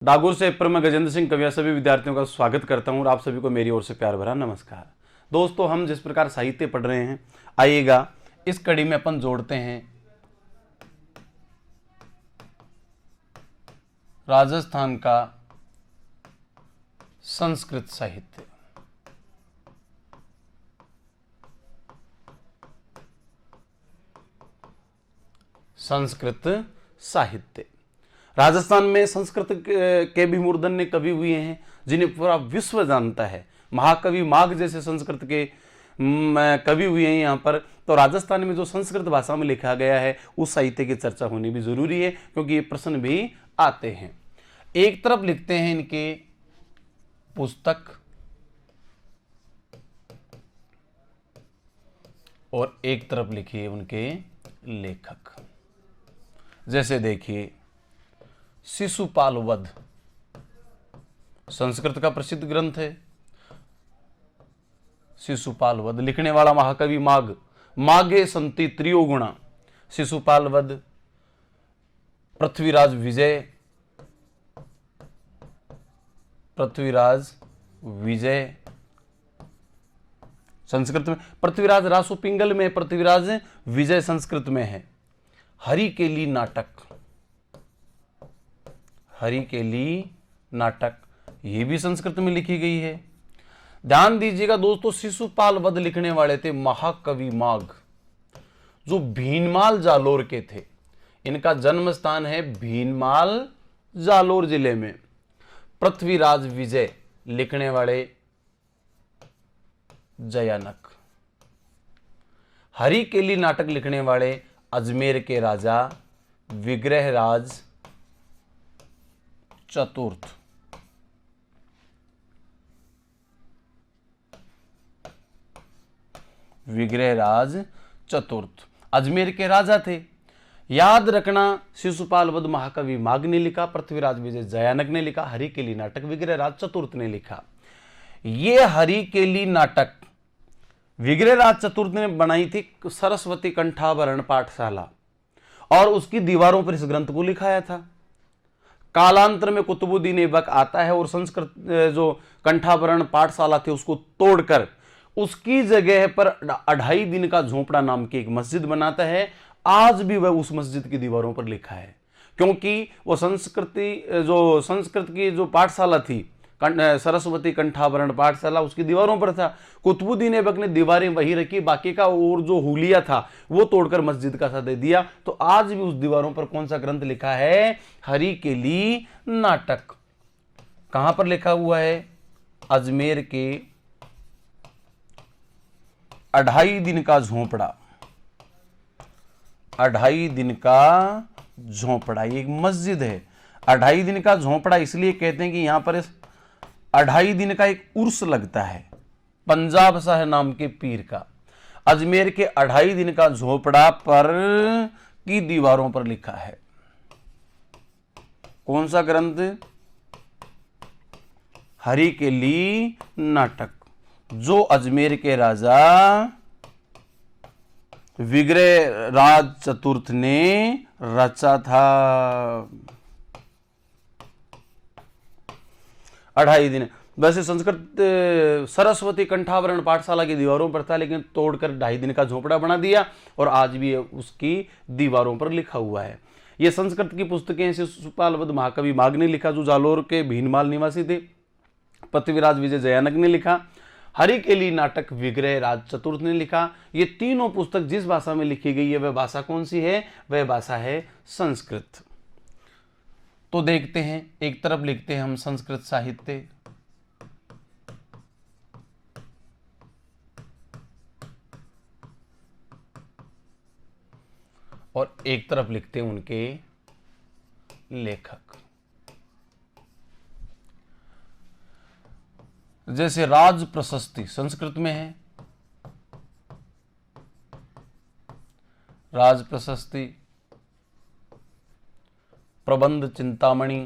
डागोर से पर मैं गजेंद्र सिंह कविया सभी विद्यार्थियों का स्वागत करता हूं और आप सभी को मेरी ओर से प्यार भरा नमस्कार। दोस्तों, हम जिस प्रकार साहित्य पढ़ रहे हैं, आइएगा इस कड़ी में अपन जोड़ते हैं राजस्थान का संस्कृत साहित्य। संस्कृत साहित्य राजस्थान में संस्कृत के भी मूर्धन्य कवि हुए हैं जिन्हें पूरा विश्व जानता है। महाकवि माघ जैसे संस्कृत के कवि हुए हैं यहाँ पर। तो राजस्थान में जो संस्कृत भाषा में लिखा गया है उस साहित्य की चर्चा होनी भी जरूरी है, क्योंकि ये प्रश्न भी आते हैं। एक तरफ लिखते हैं इनके पुस्तक और एक तरफ लिखिए उनके लेखक। जैसे देखिए, शिशुपाल वध संस्कृत का प्रसिद्ध ग्रंथ है। शिशुपाल वध लिखने वाला महाकवि माघ। माघे संति त्रियोगुणा। शिशुपाल वध। पृथ्वीराज विजय। पृथ्वीराज विजय संस्कृत में। पृथ्वीराज रासो पिंगल में, पृथ्वीराज विजय संस्कृत में है। हरि के लिए नाटक। हरि के लिए नाटक ये भी संस्कृत में लिखी गई है। ध्यान दीजिएगा दोस्तों, शिशुपाल वध लिखने वाले थे महाकवि माघ, जो भीनमाल जालोर के थे। इनका जन्म स्थान है भीनमाल जालोर जिले में। पृथ्वीराज विजय लिखने वाले जयानक। हरि के लिए नाटक लिखने वाले अजमेर के राजा विग्रहराज चतुर्थ। विग्रहराज चतुर्थ अजमेर के राजा थे। याद रखना, शिशुपाल वध महाकवि माघ ने लिखा, पृथ्वीराज विजय जयानक ने लिखा, हरि के लिए नाटक विग्रहराज चतुर्थ ने लिखा। ये हरि के लिए नाटक विग्रहराज चतुर्थ ने बनाई थी सरस्वती कंठाभरण पाठशाला, और उसकी दीवारों पर इस ग्रंथ को लिखाया था। कालांतर में कुतुबुद्दीन ऐबक आता है और संस्कृत जो कंठाभरण पाठशाला थी उसको तोड़कर उसकी जगह पर 2.5 दिन का झोपड़ा नाम की एक मस्जिद बनाता है। आज भी वह उस मस्जिद की दीवारों पर लिखा है, क्योंकि वो संस्कृत की जो पाठशाला थी, सरस्वती कंठाभरण पाठशाला, उसकी दीवारों पर था। कुतुबुद्दीन ऐबक ने दीवारें वही रखी, बाकी का और जो हुलिया था वो तोड़कर मस्जिद का सा दे दिया। तो आज भी उस दीवारों पर कौन सा ग्रंथ लिखा है? हरि के लिए नाटक। कहां पर लिखा हुआ है? अजमेर के 2.5 दिन का झोपड़ा। 2.5 दिन का झोपड़ा, ये एक मस्जिद है। 2.5 दिन का झोपड़ा इसलिए कहते हैं कि यहां पर 2.5 दिन का एक उर्स लगता है पंजाब शाह नाम के पीर का। अजमेर के 2.5 दिन का झोपड़ा पर की दीवारों पर लिखा है। कौन सा ग्रंथ? हरि के लिए नाटक, जो अजमेर के राजा विग्रहराज चतुर्थ ने रचा था। 2.5 दिन। वैसे संस्कृत सरस्वती कंठाभरण पाठशाला की दीवारों पर था, लेकिन तोड़कर 2.5 दिन का झोपड़ा बना दिया और आज भी उसकी दीवारों पर लिखा हुआ है। ये संस्कृत की पुस्तकें शिशुपाल वध महाकवि माघ ने लिखा, जो जालोर के भीनमाल निवासी थे। पृथ्वीराज विजय जयानक ने लिखा। हरि के लिए नाटक विग्रहराज चतुर्थ ने लिखा। ये तीनों पुस्तक जिस भाषा में लिखी गई है वह भाषा कौन सी है? वह भाषा है संस्कृत। तो देखते हैं, एक तरफ लिखते हैं हम संस्कृत साहित्य, और एक तरफ लिखते हैं उनके लेखक। जैसे राज प्रशस्ति संस्कृत में है। राज प्रशस्ति, प्रबंध चिंतामणि,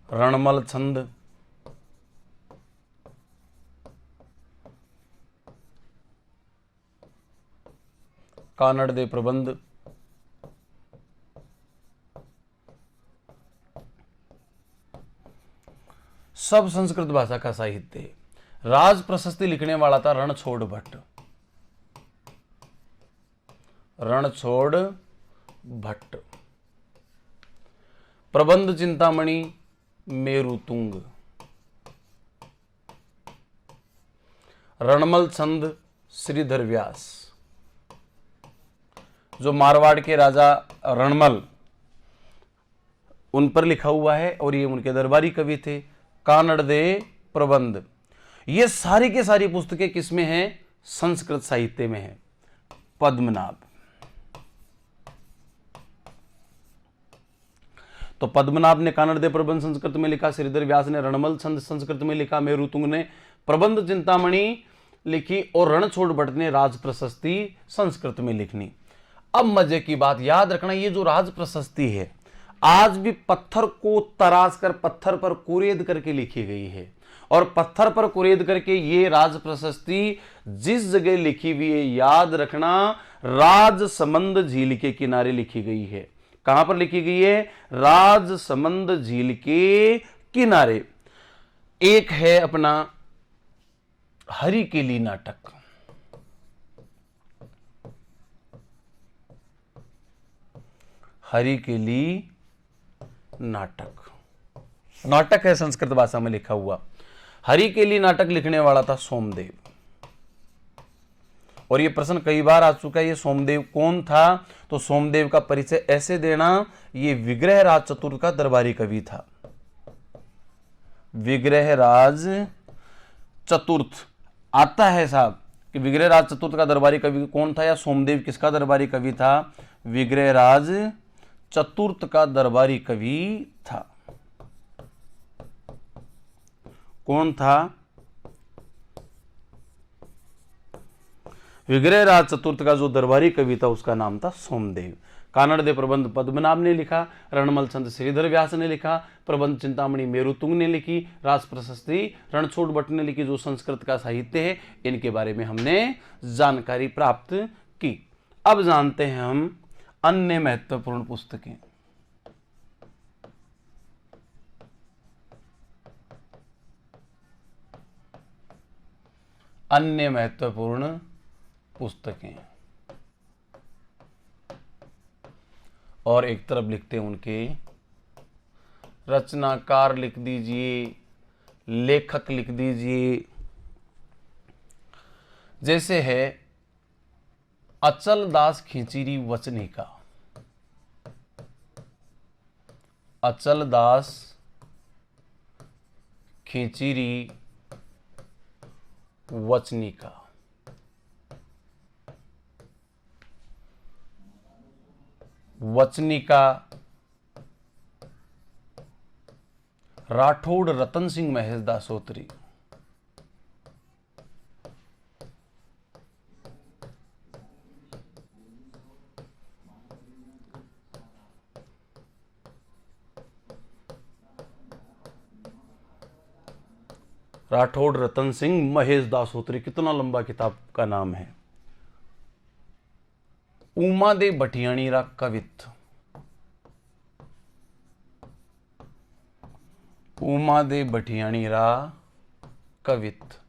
रणमल छंद, कानड़ दे प्रबंध, सब संस्कृत भाषा का साहित्य है। राज प्रशस्ति लिखने वाला था रणछोड़ भट्ट, रणछोड़ भट्ट। प्रबंध चिंतामणि मेरुतुंग, रणमल छंद श्रीधर व्यास। जो मारवाड़ के राजा रणमल, उन पर लिखा हुआ है और ये उनके दरबारी कवि थे। कानड़ दे प्रबंध, ये सारी के सारी पुस्तकें किसमें हैं? संस्कृत साहित्य में है। पद्मनाभ, तो पद्मनाभ ने कानड़ दे प्रबंध संस्कृत में लिखा, श्रीधर व्यास ने रणमल छंद संस्कृत में लिखा, मेरुतुंग ने प्रबंध चिंतामणि लिखी और रणछोड़ भट्ट ने राज प्रशस्ति संस्कृत में लिखनी। अब मजे की बात याद रखना, ये जो राज प्रशस्ति है आज भी पत्थर को तराश कर, पत्थर पर कुरेद करके लिखी गई है। और पत्थर पर कुरेद करके ये राज प्रशस्ति जिस जगह लिखी हुई है, याद रखना, राजसमंद झील के किनारे लिखी गई है। कहां पर लिखी गई है? राजसमंद झील के किनारे। एक है अपना हरिकेली नाटक, हरिकेली नाटक, नाटक है संस्कृत भाषा में लिखा हुआ। हरिकेली नाटक लिखने वाला था सोमदेव। और यह प्रश्न कई बार आ चुका है, ये सोमदेव कौन था? तो सोमदेव का परिचय ऐसे देना, ये विग्रहराज चतुर्थ का दरबारी कवि था। विग्रहराज चतुर्थ आता है साहब कि विग्रहराज चतुर्थ का दरबारी कवि कौन था, या सोमदेव किसका दरबारी कवि था? विग्रहराज चतुर्थ का दरबारी कवि था। कौन था? विग्रहराज चतुर्थ का जो दरबारी कवि था उसका नाम था सोमदेव। कानड़ दे प्रबंध पद्मनाभ ने लिखा, रणमल छंद श्रीधर व्यास ने लिखा, प्रबंध चिंतामणि मेरुतुंग ने लिखी, राज प्रशस्ति रणछोड़ भट्ट ने लिखी। जो संस्कृत का साहित्य है, इनके बारे में हमने जानकारी प्राप्त की। अब जानते हैं हम अन्य महत्वपूर्ण पुस्तकें। अन्य महत्वपूर्ण पुस्तकें, और एक तरफ लिखते हैं उनके रचनाकार लिख दीजिए, लेखक लिख दीजिए। जैसे है अचल दास खींचीरी वचनिका, अचल दास खींचीरी वचनिका। वचनिका राठौड़ रतन सिंह महेश दासोत्री। राठौड़ रतन सिंह महेश दासोत्री, कितना लंबा किताब का नाम है। उमा दे भटियाणीरा कवित्त, उमा दे भटियाणीरा कवित्त।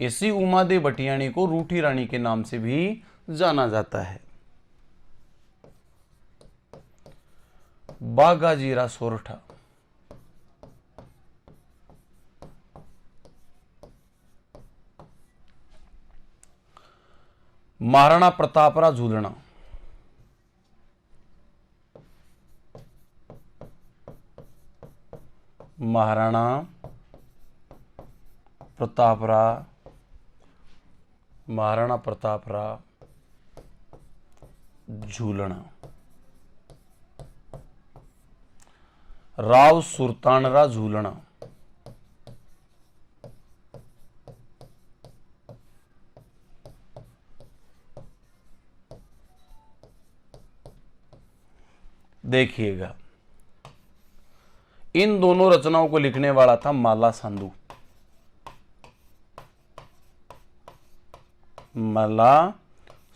इसी उमा दे भटियाणी को रूठी रानी के नाम से भी जाना जाता है। बागाजीरा सोरठा, महाराणा प्रतापरा झूलना, महाराणा प्रतापरा, महाराणा प्रतापरा झूलना। राव सुरतानरा झूलना, देखिएगा इन दोनों रचनाओं को लिखने वाला था माला सांधू। माला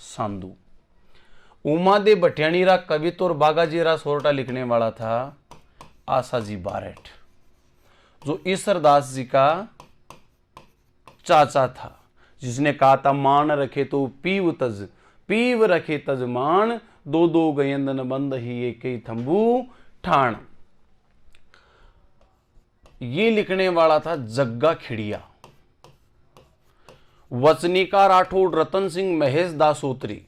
सांधू। उमा दे भटियाणी रा कवित्व और बागाजी रा सोरठा लिखने वाला था आसाजी बारेट, जो ईसरदास जी का चाचा था, जिसने कहा था मान रखे तो पीव तज, पीव रखे तज मान, दो दो गयंदन बंद ही एक ही थंबू ठाण। ये लिखने वाला था जग्गा खिड़िया। वचनिका राठौड़ रतन सिंह महेश दासोत्री,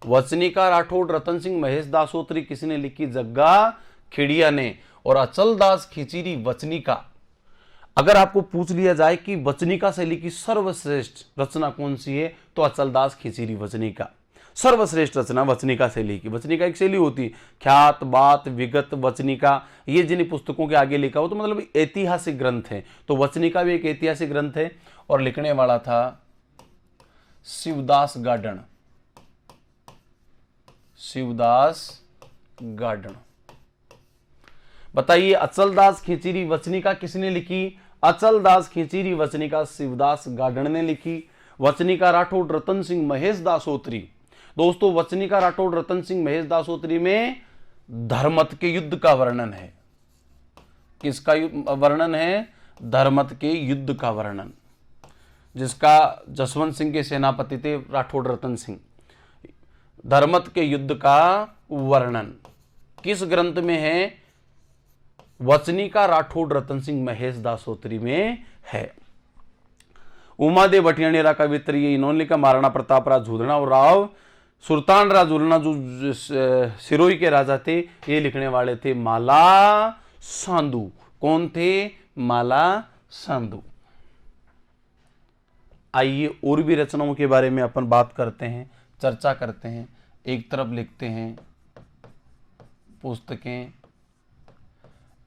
वचनिका राठौड़ रतन सिंह महेश दासोत्री किसने लिखी? जग्गा खिड़िया ने। और अचलदास खिचीरी वचनिका, अगर आपको पूछ लिया जाए कि वचनिका से लिखी सर्वश्रेष्ठ रचना कौन सी है, तो अचलदास खिचीरी वचनिका सर्वश्रेष्ठ रचना वचनिका से लिखी। वचनिका एक शैली होती, ख्यात, बात, विगत, वचनिका, ये जिन पुस्तकों के आगे लिखा हो तो मतलब ऐतिहासिक ग्रंथ है, तो वचनिका भी एक ऐतिहासिक ग्रंथ है। और लिखने वाला था शिवदास गार्डन, शिवदास गार्डन। बताइए अचलदास खिचीरी वचनिका किसने लिखी? अचलदास खिचीरी वचनिका शिवदास गार्डन ने लिखी। वचनिका राठौड़ रतन सिंह महेश दासोत्री, दोस्तों वचनिका राठौड़ रतन सिंह महेश दासोत्री में धर्मत के युद्ध का वर्णन है। किसका वर्णन है? धर्मत के युद्ध का वर्णन, जिसका जसवंत सिंह के सेनापति थे राठौड़ रतन सिंह। धर्मत के युद्ध का वर्णन किस ग्रंथ में है? वचनिका राठौड़ रतन सिंह महेश दासोत्री में है। उमादेव भटियाणी रा कवित्र ये इन्होंने लिखा। महाराणा प्रताप राज झुलना और राव सुल्तान राज झुलना जो सिरोही के राजा थे, ये लिखने वाले थे माला सांधु। कौन थे? माला सांधु। आइए और भी रचनाओं के बारे में अपन बात करते हैं, चर्चा करते हैं। एक तरफ लिखते हैं पुस्तकें,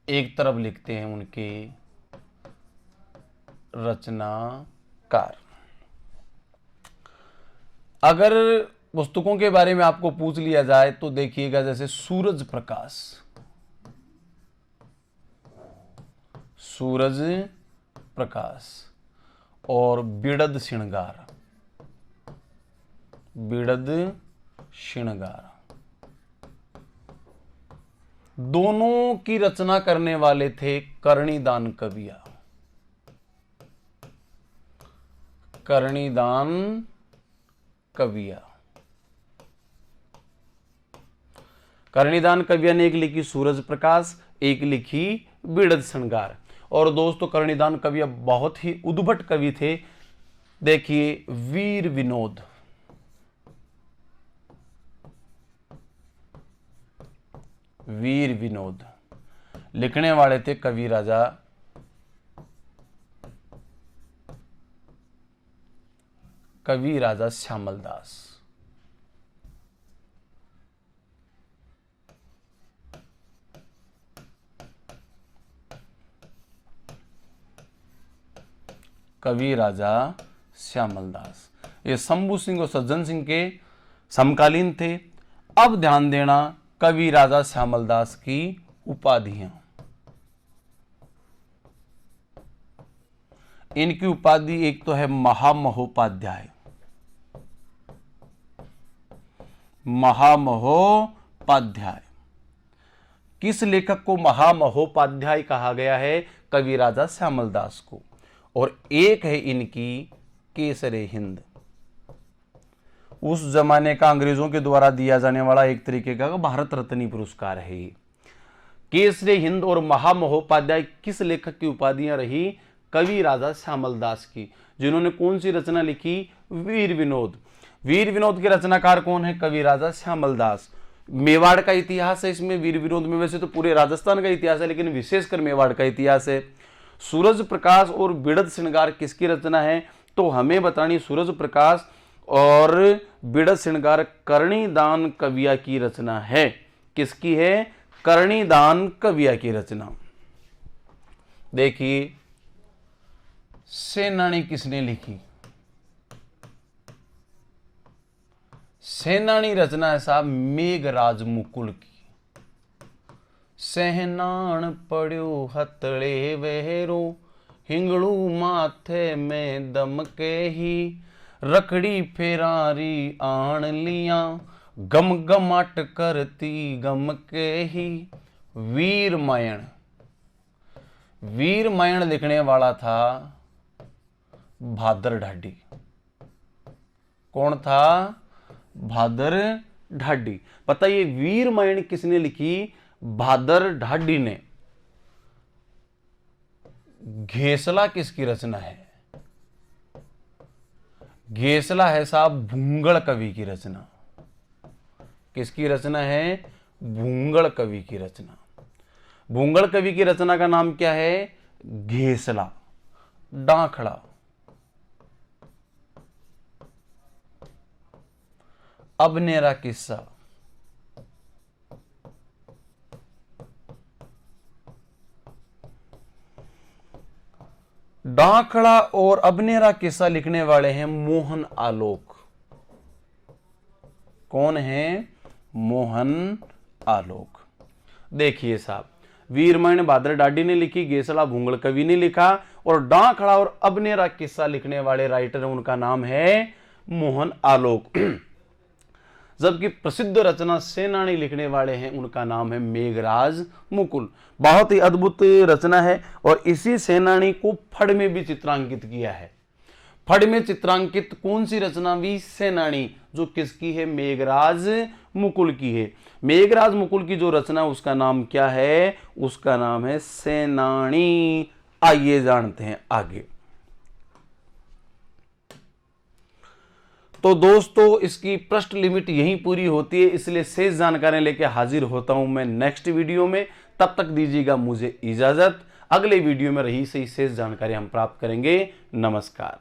एक तरफ लिखते हैं उनके रचनाकार। अगर पुस्तकों के बारे में आपको पूछ लिया जाए तो देखिएगा, जैसे सूरज प्रकाश, सूरज प्रकाश और बिड़द श्रृंगार, बिड़द श्रृंगार, दोनों की रचना करने वाले थे कर्णिदान कविया। कर्णिदान कविया, कर्णिदान कविया ने एक लिखी सूरज प्रकाश, एक लिखी बिड़द श्रृंगार। और दोस्तों कर्णिदान कविया बहुत ही उद्भट कवि थे। देखिए वीर विनोद, वीर विनोद लिखने वाले थे कवि राजा श्यामल दास। कवि राजा श्यामल दास ये शंभू सिंह और सज्जन सिंह के समकालीन थे। अब ध्यान देना कवि राजा श्यामल दास की उपाधियां। इनकी उपाधि एक तो है महामहोपाध्याय, महामहोपाध्याय। किस लेखक को महामहोपाध्याय कहा गया है? कवि राजा श्यामल दास को। और एक है इनकी केसरे हिंद, उस जमाने का अंग्रेजों के द्वारा दिया जाने वाला एक तरीके का भारत रत्न पुरस्कार है। केसरे हिंद और महामहोपाध्याय किस लेखक की उपाधियां रही? कवि राजा श्यामल दास की, जिन्होंने कौन सी रचना लिखी? वीर विनोद। वीर विनोद के रचनाकार कौन है? कवि राजा श्यामल दास। मेवाड़ का इतिहास है इसमें वीर विनोद में, वैसे तो पूरे राजस्थान का इतिहास है लेकिन विशेषकर मेवाड़ का इतिहास है। सूरज प्रकाश और बिड़द श्रृंगार किसकी रचना है? तो हमें बतानी सूरज प्रकाश और बिड़द श्रृंगार कर्णिदान कविया की रचना है। किसकी है? कर्णिदान कविया की रचना। देखिए सेनानी किसने लिखी? सेनानी रचना है साहब मेघराज मुकुल की। सहनान पड़ो हथड़े वहरो, हिंगड़ू माथे में दम के ही, रखड़ी फेरारी आन लिया, गम गमाट करती गम के ही वीरमयण। वीरमयण लिखने वाला था भादर ढाडी। कौन था? भादर ढाडी। पता ये वीरमयण किसने लिखी? भादर ढाडी ने। घेसला किसकी रचना है? घेसला है साहब भूंगड़ कवि की रचना। किसकी रचना है? भूंगड़ कवि की रचना। भूंगड़ कवि की रचना का नाम क्या है? घेसला। डांखड़ा। अबनेरा किस्सा। डांखड़ा और अबनेरा किस्सा लिखने वाले हैं मोहन आलोक। कौन है? मोहन आलोक। देखिए साहब, वीरमयण भादर ढाडी ने लिखी, घेसला भूंगड़ कवि ने लिखा, और डांखड़ा और अबनेरा किस्सा लिखने वाले राइटर उनका नाम है मोहन आलोक। जबकि प्रसिद्ध रचना सेनानी लिखने वाले हैं उनका नाम है मेघराज मुकुल। बहुत ही अद्भुत रचना है, और इसी सेनानी को फड़ में भी चित्रांकित किया है। फड़ में चित्रांकित कौन सी रचना भी? सेनानी, जो किसकी है? मेघराज मुकुल की है। मेघराज मुकुल की जो रचना उसका नाम क्या है? उसका नाम है सेनानी। आइए जानते हैं आगे। तो दोस्तों, इसकी पृष्ठ लिमिट यहीं पूरी होती है, इसलिए शेष जानकारी लेके हाजिर होता हूं मैं नेक्स्ट वीडियो में। तब तक दीजिएगा मुझे इजाजत। अगले वीडियो में रही सही शेष जानकारी हम प्राप्त करेंगे। नमस्कार।